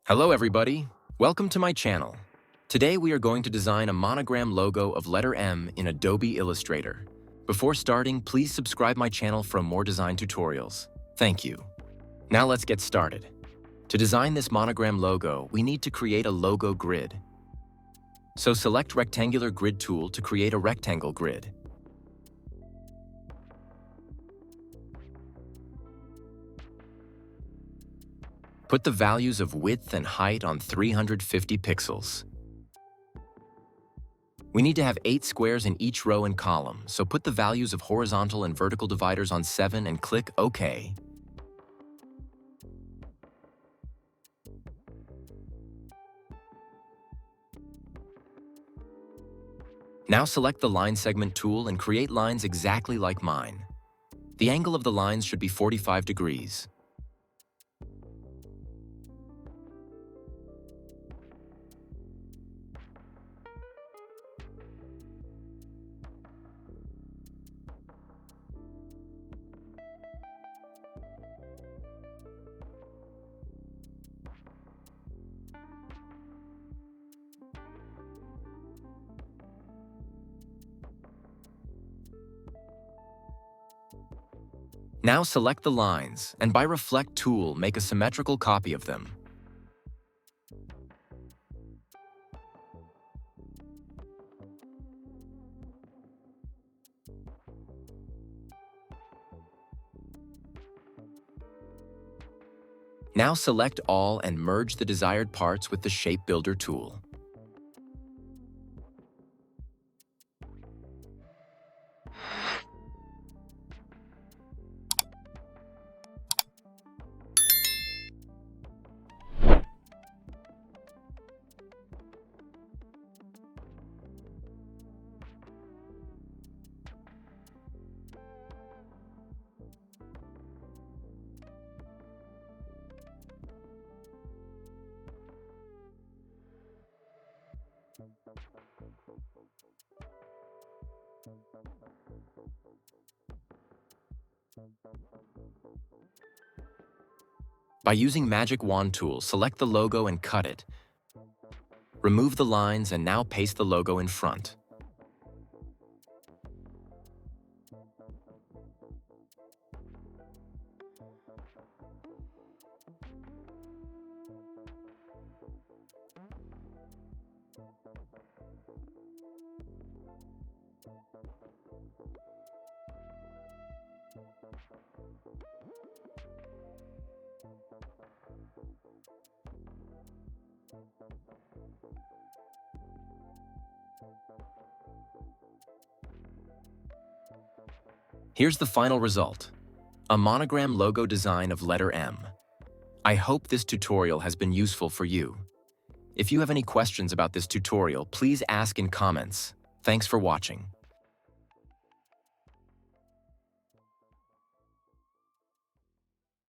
Hello everybody, welcome to my channel. Today we are going to design a monogram logo of letter M in Adobe Illustrator. Before starting, please subscribe my channel for more design tutorials. Thank you. Now let's get started. To design this monogram logo, we need to create a logo grid. So select Rectangular Grid tool to create a rectangle grid. Put the values of width and height on 350 pixels. We need to have 8 squares in each row and column, so put the values of horizontal and vertical dividers on 7 and click OK. Now select the Line Segment tool and create lines exactly like mine. The angle of the lines should be 45 degrees. Now select the lines, and by Reflect tool, make a symmetrical copy of them. Now select all and merge the desired parts with the Shape Builder tool. By using Magic Wand tool, select the logo and cut it. Remove the lines and now paste the logo in front. Here's the final result, a monogram logo design of letter M. I hope this tutorial has been useful for you. If you have any questions about this tutorial, please ask in comments. Thanks for watching.